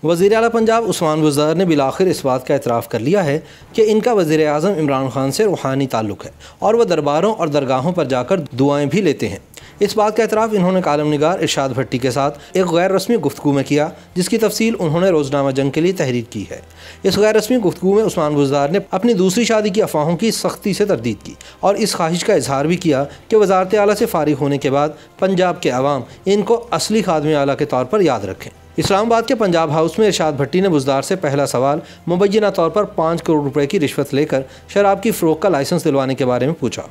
वज़ीर आला पंजाब उस्मान बुज़दार ने बिलाखिर इस बात का एतराफ़ कर लिया है कि इनका वज़ीर आज़म इमरान खान से रूहानी ताल्लुक़ है और वह दरबारों और दरगाहों पर जाकर दुआएँ भी लेते हैं। इस बात का एतराफ़ इन्होंने कालम निगार इरशाद भट्टी के साथ एक गैर रस्मी गुफ्तगू में किया, जिसकी तफसील उन्होंने रोज़नामा जंग के लिए तहरीर की है। इस गैर रस्मी गुफ्तगू में उस्मान बुज़दार ने अपनी दूसरी शादी की अफवाहों की सख्ती से तरदीद की और इस ख्वाहिश का इजहार भी किया कि वज़ारत आला से फ़ारिग होने के बाद पंजाब के अवाम इनको असली खादमे आला के तौर पर याद रखें। इस्लामाबाद के पंजाब हाउस में इरशाद भट्टी ने बुज़दार से पहला सवाल मुबैना तौर पर 5 करोड़ रुपए की रिश्वत लेकर शराब की फ़रोख्त का लाइसेंस दिलवाने के बारे में पूछा।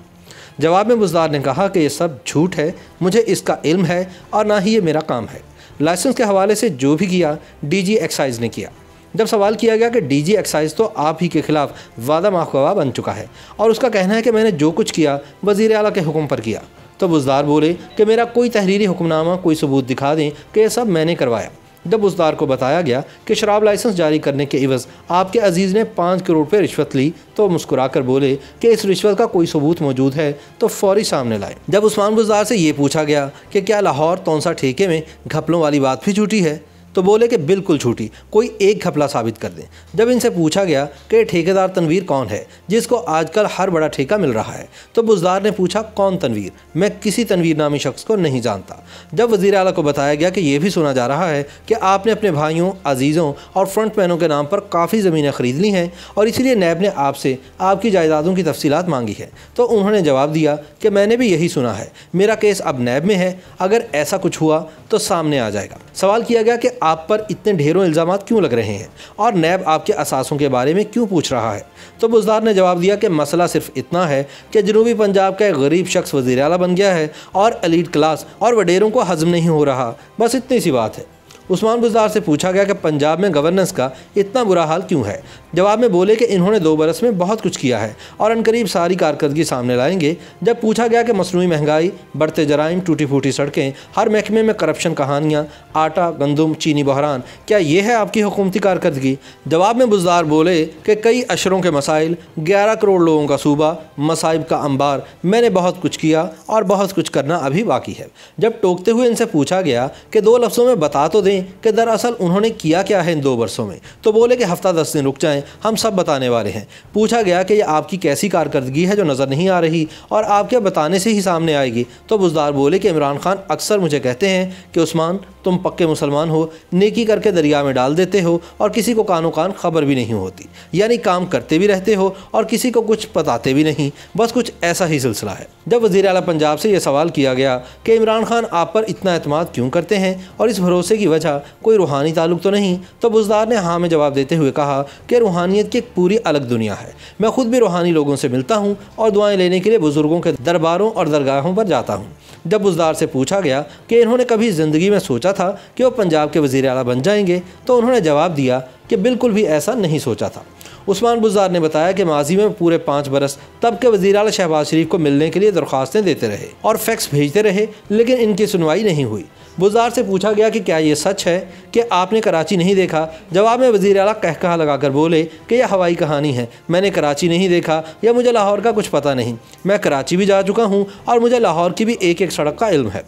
जवाब में बुज़दार ने कहा कि यह सब झूठ है, मुझे इसका इल्म है और ना ही ये मेरा काम है। लाइसेंस के हवाले से जो भी किया DG एक्साइज़ ने किया। जब सवाल किया गया कि DG एक्साइज़ तो आप ही के खिलाफ वादा माखवा बन चुका है और उसका कहना है कि मैंने जो कुछ किया वज़ीर आला के हुक्म पर किया, तो बुज़दार बोले कि मेरा कोई तहरीरी हुक्मनामा, कोई सबूत दिखा दें कि यह सब मैंने करवाया। जब बुज़दार को बताया गया कि शराब लाइसेंस जारी करने के इवज़ आपके अजीज़ ने 5 करोड़ रुपये रिश्वत ली, तो मुस्कुराकर बोले कि इस रिश्वत का कोई सबूत मौजूद है तो फ़ौरी सामने लाएं। जब उस्मान बुज़दार से ये पूछा गया कि क्या लाहौर तौंसा ठेके में घपलों वाली बात भी झूठी है, तो बोले कि बिल्कुल झूठी, कोई एक घपला साबित कर दें। जब इनसे पूछा गया कि ठेकेदार तनवीर कौन है जिसको आजकल हर बड़ा ठेका मिल रहा है, तो बुज़दार ने पूछा कौन तनवीर, मैं किसी तनवीर नामी शख्स को नहीं जानता। जब वज़ीर आला को बताया गया कि यह भी सुना जा रहा है कि आपने अपने भाइयों, अजीज़ों और फ्रंटमैनों के नाम पर काफ़ी ज़मीनें ख़रीद ली हैं और इसीलिए नैब ने आपसे आपकी जायदादों की तफसीलात मांगी है, तो उन्होंने जवाब दिया कि मैंने भी यही सुना है, मेरा केस अब नैब में है, अगर ऐसा कुछ हुआ तो सामने आ जाएगा। सवाल किया गया कि आप पर इतने ढेरों इल्ज़ामात क्यों लग रहे हैं और नैब आपके असासों के बारे में क्यों पूछ रहा है, तो बुज़दार ने जवाब दिया कि मसला सिर्फ इतना है कि जनूबी पंजाब का एक गरीब शख्स वज़ीर आला बन गया है और एलीट क्लास और वडेरों को हज़म नहीं हो रहा, बस इतनी सी बात है। उस्मान बुज़दार से पूछा गया कि पंजाब में गवर्नेंस का इतना बुरा हाल क्यों है। जवाब में बोले कि इन्होंने 2 बरस में बहुत कुछ किया है और अनकरीब सारी कारकर्दगी सामने लाएंगे। जब पूछा गया कि मसनूई महंगाई, बढ़ते जराइम, टूटी फूटी सड़कें, हर महकमे में करप्शन कहानियाँ, आटा, गंदम, चीनी बहरान, क्या ये है आपकी हुकूमती कारकर्दगी? जवाब में बुज़दार बोले कि कई अशरों के मसाइल, 11 करोड़ लोगों का सूबा, मसाइब का अंबार, मैंने बहुत कुछ किया और बहुत कुछ करना अभी बाकी है। जब टोकते हुए इनसे पूछा गया कि 2 लफ्ज़ों में बता तो दें कि दरअसल उन्होंने किया क्या है इन 2 वर्षों में, तो बोले कि हफ्ता 10 दिन रुक जाएं, हम सब बताने वाले हैं। पूछा गया कि यह आपकी कैसी कारकर्दगी है जो नज़र नहीं आ रही और आपके बताने से ही सामने आएगी, तो बुज़दार बोले कि इमरान खान अक्सर मुझे कहते हैं कि उस्मान तुम पक्के मुसलमान हो, नेकी करके दरिया में डाल देते हो और किसी को कानो कान खबर भी नहीं होती, यानी काम करते भी रहते हो और किसी को कुछ बताते भी नहीं, बस कुछ ऐसा ही सिलसिला है। जब वज़ीर आला पंजाब से यह सवाल किया गया कि इमरान खान आप पर इतना एतमाद क्यों करते हैं और इस भरोसे की वजह कोई रूहानी ताल्लुक़ तो नहीं, तो बुज़दार ने हाँ में जवाब देते हुए कहा कि रूहानियत की एक पूरी अलग दुनिया है। मैं खुद भी रूहानी लोगों से मिलता हूँ और दुआएं लेने के लिए बुज़ुर्गों के दरबारों और दरगाहों पर जाता हूँ। जब बुज़दार से पूछा गया कि इन्होंने कभी ज़िंदगी में सोचा था कि वो पंजाब के वज़ीर आला बन जाएंगे, तो उन्होंने जवाब दिया कि बिल्कुल भी ऐसा नहीं सोचा था। उस्मान बुज़दार ने बताया कि माजी में पूरे 5 बरस तब के वज़ीर आला शहबाज शरीफ को मिलने के लिए दरख्वास्तें देते रहे और फैक्स भेजते रहे, लेकिन इनकी सुनवाई नहीं हुई। बुज़दार से पूछा गया कि क्या ये सच है कि आपने कराची नहीं देखा। जवाब में वज़ीर आला कहकहा लगाकर बोले कि यह हवाई कहानी है, मैंने कराची नहीं देखा या मुझे लाहौर का कुछ पता नहीं। मैं कराची भी जा चुका हूँ और मुझे लाहौर की भी एक एक सड़क का इल्म है,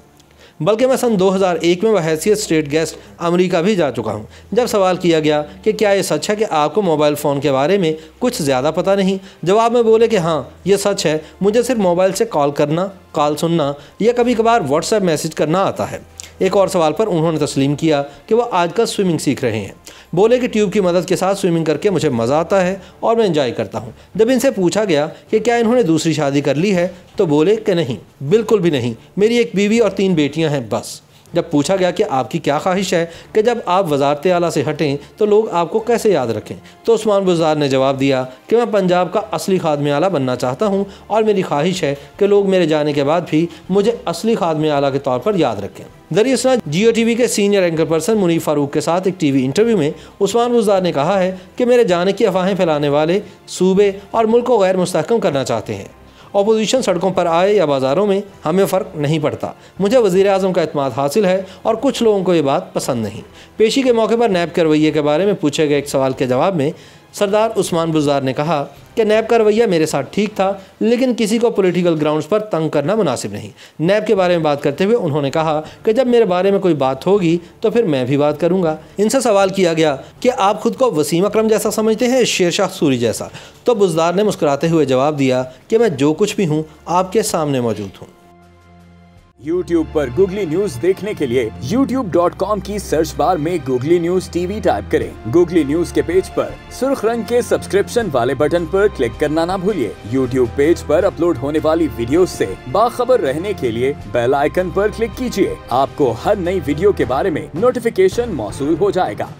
बल्कि मैं सन 2001 में बहैसियत स्टेट गेस्ट अमेरिका भी जा चुका हूं। जब सवाल किया गया कि क्या ये सच है कि आपको मोबाइल फ़ोन के बारे में कुछ ज़्यादा पता नहीं, जवाब में बोले कि हाँ ये सच है, मुझे सिर्फ मोबाइल से कॉल करना, कॉल सुनना या कभी कभार व्हाट्सएप मैसेज करना आता है। एक और सवाल पर उन्होंने तस्लीम किया कि वह आजकल स्विमिंग सीख रहे हैं। बोले कि ट्यूब की मदद के साथ स्विमिंग करके मुझे मज़ा आता है और मैं एंजॉय करता हूँ। जब इनसे पूछा गया कि क्या इन्होंने दूसरी शादी कर ली है, तो बोले कि नहीं, बिल्कुल भी नहीं, मेरी एक बीवी और 3 बेटियाँ हैं बस। जब पूछा गया कि आपकी क्या ख्वाहिश है कि जब आप वज़ारत आला से हटें तो लोग आपको कैसे याद रखें, तो उस्मान बुज़दार ने जवाब दिया कि मैं पंजाब का असली खादमे आला बनना चाहता हूँ और मेरी ख्वाहिश है कि लोग मेरे जाने के बाद भी मुझे असली खादमे आला के तौर पर याद रखें। दरिया इसनाद जियो टीवी के senior anchor person Munif Farooq के साथ एक टीवी इंटरव्यू में उस्मान बुज़दार ने कहा है कि मेरे जाने की अफवाहें फैलाने वाले सूबे और मुल्क को गैर मुस्तहकम करना चाहते हैं। अपोजिशन सड़कों पर आए या बाज़ारों में हमें फ़र्क नहीं पड़ता, मुझे वज़ीर आज़म का एतमाद हासिल है और कुछ लोगों को ये बात पसंद नहीं। पेशी के मौके पर नैब के रवैये के बारे में पूछे गए एक सवाल के जवाब में सरदार उस्मान बुज़दार ने कहा कि नैब का रवैया मेरे साथ ठीक था, लेकिन किसी को पॉलिटिकल ग्राउंड्स पर तंग करना मुनासिब नहीं। नैब के बारे में बात करते हुए उन्होंने कहा कि जब मेरे बारे में कोई बात होगी तो फिर मैं भी बात करूंगा। इनसे सवाल किया गया कि आप खुद को वसीम अकरम जैसा समझते हैं, शेरशाह सूरी जैसा, तो बुज़दार ने मुस्कुराते हुए जवाब दिया कि मैं जो कुछ भी हूँ आपके सामने मौजूद हूँ। YouTube पर गूगली न्यूज देखने के लिए youtube.com की सर्च बार में गूगली न्यूज TV टाइप करें। गूगली न्यूज के पेज पर सुर्ख रंग के सब्सक्रिप्शन वाले बटन पर क्लिक करना ना भूलिए। YouTube पेज पर अपलोड होने वाली वीडियोस से बाखबर रहने के लिए बेल आइकन पर क्लिक कीजिए। आपको हर नई वीडियो के बारे में नोटिफिकेशन मौसूल हो जाएगा।